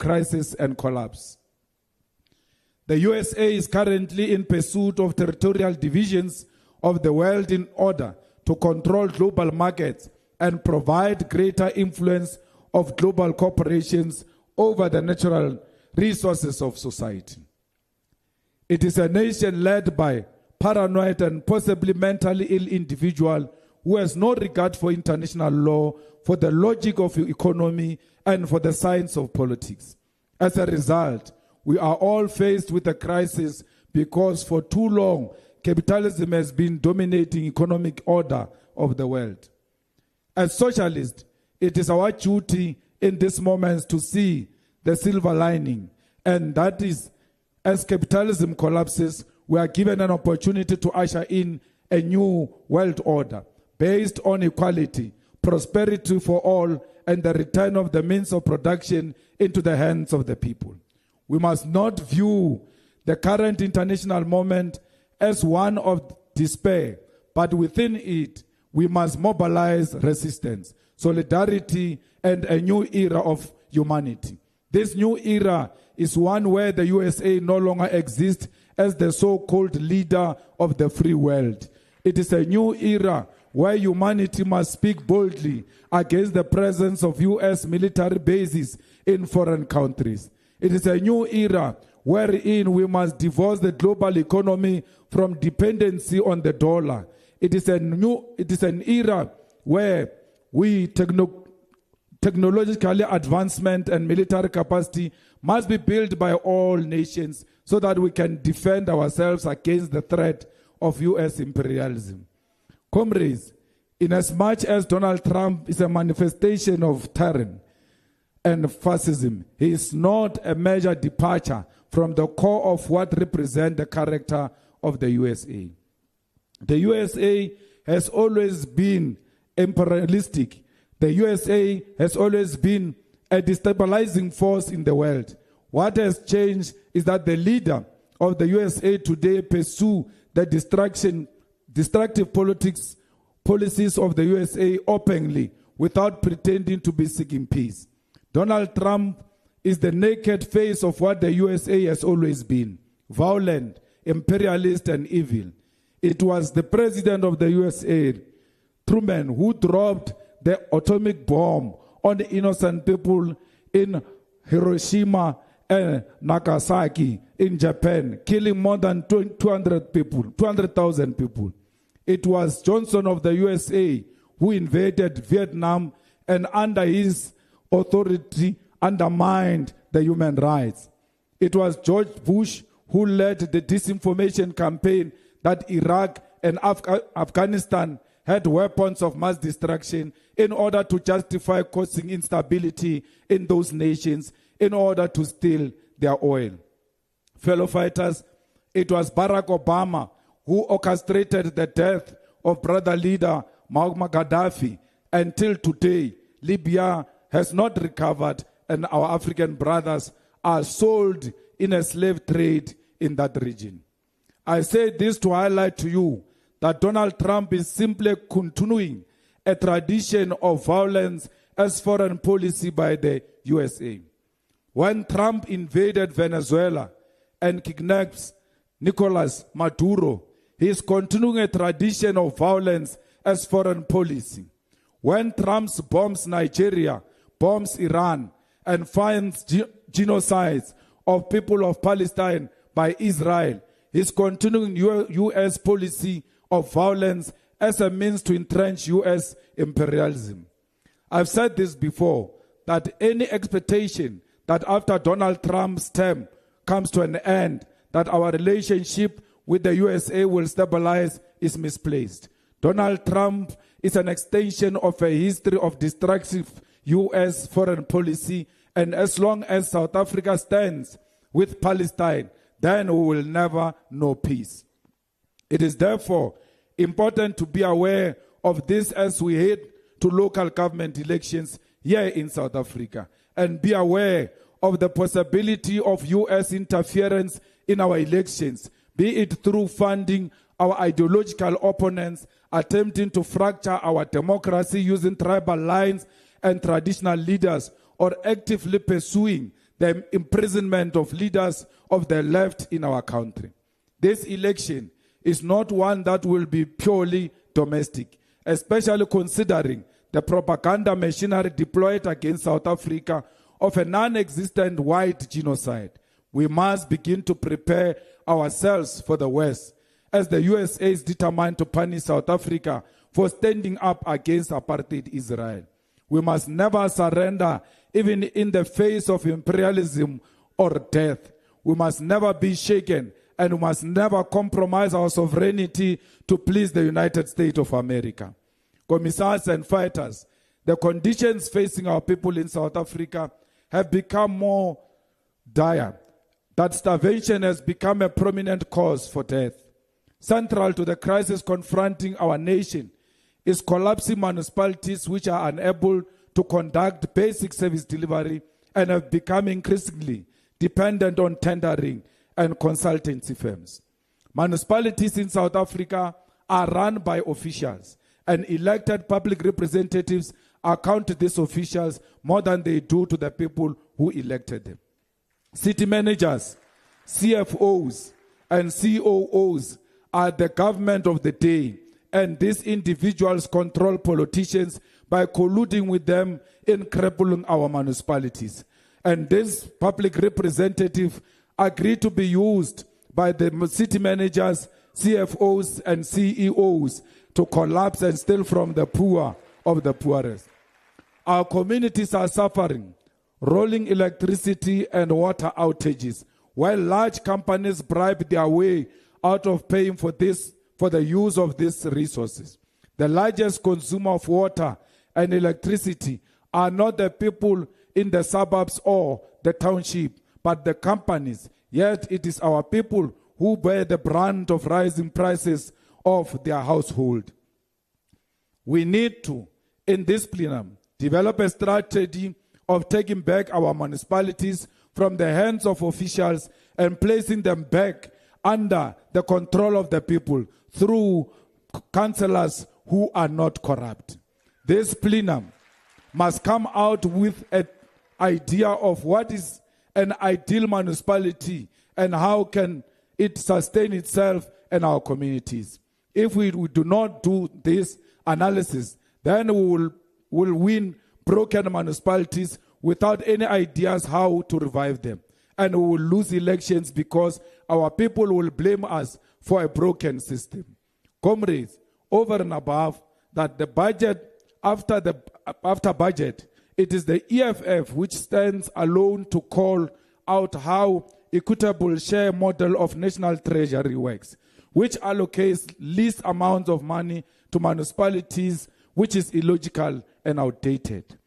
crisis and collapse. The USA is currently in pursuit of territorial divisions of the world in order to control global markets and provide greater influence of global corporations over the natural resources of society. It is a nation led by paranoid and possibly mentally ill individual who has no regard for international law, for the logic of economy, and for the science of politics. As a result, we are all faced with a crisis because for too long, capitalism has been dominating economic order of the world. As socialists, it is our duty in this moment to see the silver lining, and that is, as capitalism collapses, we are given an opportunity to usher in a new world order based on equality, prosperity for all, and the return of the means of production into the hands of the people. We must not view the current international moment as one of despair, but within it, we must mobilize resistance, solidarity, and a new era of humanity. This new era is one where the USA no longer exists as the so-called leader of the free world. It is a new era where humanity must speak boldly against the presence of US military bases in foreign countries. It is a new era wherein we must divorce the global economy from dependency on the dollar. It is an era where we technological advancement and military capacity must be built by all nations so that we can defend ourselves against the threat of US imperialism. Comrades, inasmuch as Donald Trump is a manifestation of tyranny and fascism, he is not a major departure from the core of what represents the character of the USA. The USA has always been imperialistic. The USA has always been a destabilizing force in the world. What has changed is that the leader of the USA today pursue the destructive policies of the USA openly without pretending to be seeking peace. Donald Trump is the naked face of what the USA has always been: violent, imperialist, and evil. It was the president of the USA, Truman, who dropped the atomic bomb on the innocent people in Hiroshima and Nagasaki in Japan, killing more than 200,000 people. It was Johnson of the USA who invaded Vietnam and under his authority undermined the human rights. It was George Bush who led the disinformation campaign that Iraq and Afghanistan had weapons of mass destruction in order to justify causing instability in those nations in order to steal their oil. Fellow fighters, it was Barack Obama who orchestrated the death of brother leader Muammar Gaddafi. Until today, Libya has not recovered and our African brothers are sold in a slave trade in that region. I say this to highlight to you that Donald Trump is simply continuing a tradition of violence as foreign policy by the USA. When Trump invaded Venezuela and kidnaps Nicolas Maduro, he is continuing a tradition of violence as foreign policy. When Trump bombs Nigeria, bombs Iran, and finds genocides of people of Palestine by Israel, he is continuing U.S. policy of violence as a means to entrench U.S. imperialism. I've said this before, that any expectation that after Donald Trump's term comes to an end, that our relationship with the USA will stabilize is misplaced. Donald Trump is an extension of a history of destructive U.S. foreign policy, and as long as South Africa stands with Palestine, then we will never know peace. It is therefore important to be aware of this as we head to local government elections here in South Africa, and be aware of the possibility of U.S. interference in our elections, be it through funding our ideological opponents, attempting to fracture our democracy using tribal lines and traditional leaders, or actively pursuing the imprisonment of leaders of the left in our country. This election is not one that will be purely domestic, especially considering the propaganda machinery deployed against South Africa of a non-existent white genocide. We must begin to prepare ourselves for the worst, as the USA is determined to punish South Africa for standing up against apartheid Israel. We must never surrender, even in the face of imperialism or death. We must never be shaken, and we must never compromise our sovereignty to please the United States of America. Commissars and fighters, the conditions facing our people in South Africa have become more dire. That starvation has become a prominent cause for death. Central to the crisis confronting our nation is collapsing municipalities which are unable to conduct basic service delivery and have become increasingly dependent on tendering and consultancy firms. Municipalities in South Africa are run by officials, and elected public representatives account to these officials more than they do to the people who elected them. City managers, CFOs, and COOs are the government of the day, and these individuals control politicians by colluding with them in crippling our municipalities. And these public representatives agree to be used by the city managers, CFOs, and CEOs to collapse and steal from the poor of the poorest. Our communities are suffering rolling electricity and water outages, while large companies bribe their way out of paying for the use of these resources. The largest consumer of water and electricity are not the people in the suburbs or the township, but the companies. Yet it is our people who bear the brunt of rising prices of their household. We need to, in this plenum, develop a strategy of taking back our municipalities from the hands of officials and placing them back under the control of the people through councillors who are not corrupt. This plenum must come out with an idea of what is an ideal municipality and how can it sustain itself and our communities. If we do not do this analysis, then we will win broken municipalities without any ideas how to revive them. And we will lose elections because our people will blame us for a broken system. Comrades, over and above that, the budget, after budget, it is the EFF which stands alone to call out how equitable share model of national treasury works, which allocates least amounts of money to municipalities, which is illogical and outdated.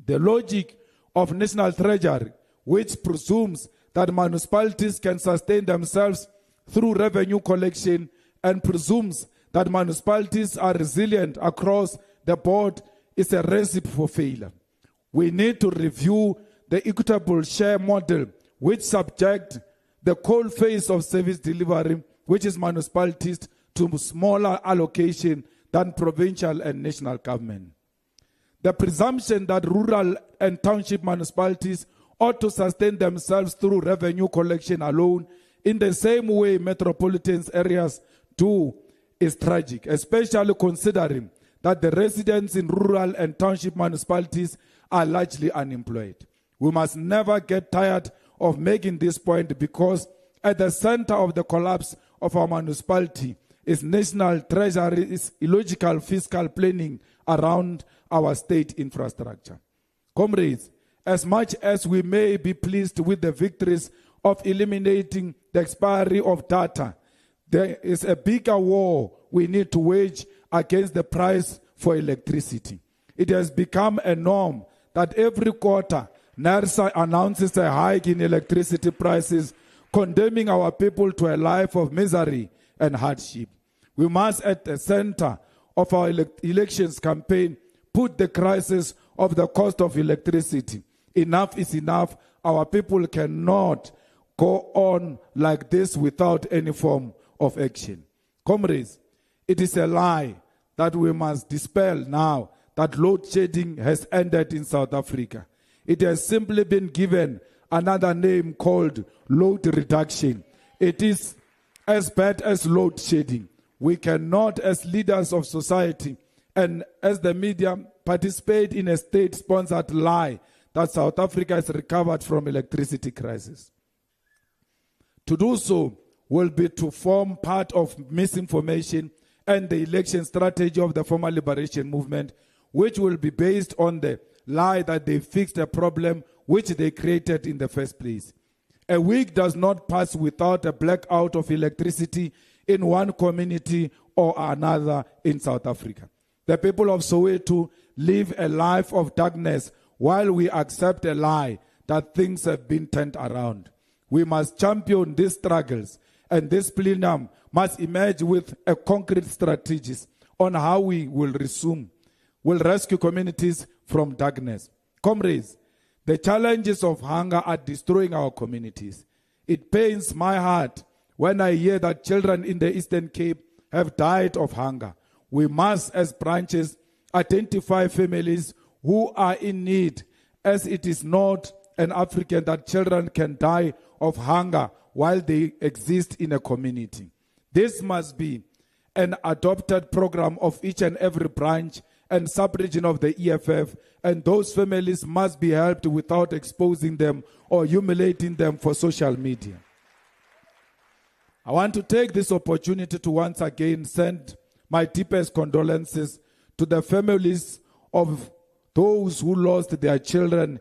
The logic of national treasury, which presumes that municipalities can sustain themselves through revenue collection and presumes that municipalities are resilient across the board, is a recipe for failure. We need to review the equitable share model, which subject the cold face of service delivery, which is municipalities, to smaller allocation than provincial and national government. The presumption that rural and township municipalities ought to sustain themselves through revenue collection alone in the same way metropolitan areas do is tragic, especially considering that the residents in rural and township municipalities are largely unemployed. We must never get tired of making this point, because at the center of the collapse of our municipality is national treasury, is illogical fiscal planning around our state infrastructure. Comrades, as much as we may be pleased with the victories of eliminating the expiry of data, there is a bigger war we need to wage against the price for electricity. It has become a norm that every quarter NERSA announces a hike in electricity prices, condemning our people to a life of misery and hardship. We must, at the center of our elections campaign, put the crisis of the cost of electricity. Enough is enough. Our people cannot go on like this without any form of action. Comrades, it is a lie that we must dispel now that load shedding has ended in South Africa. It has simply been given another name called load reduction. It is as bad as load shedding. We cannot, as leaders of society and as the media, participate in a state-sponsored lie that South Africa has recovered from electricity crisis. To do so will be to form part of misinformation and the election strategy of the former liberation movement, which will be based on the lie that they fixed a problem which they created in the first place. A week does not pass without a blackout of electricity in one community or another in South Africa. The people of Soweto live a life of darkness while we accept a lie that things have been turned around. We must champion these struggles, and this plenum must emerge with a concrete strategies on how we will rescue communities from darkness. Comrades, the challenges of hunger are destroying our communities. It pains my heart when I hear that children in the Eastern Cape have died of hunger. We must, as branches, identify families who are in need, as it is not an African that children can die of hunger while they exist in a community. This must be an adopted program of each and every branch and sub-region of the EFF, and those families must be helped without exposing them or humiliating them for social media. I want to take this opportunity to once again send my deepest condolences to the families of those who lost their children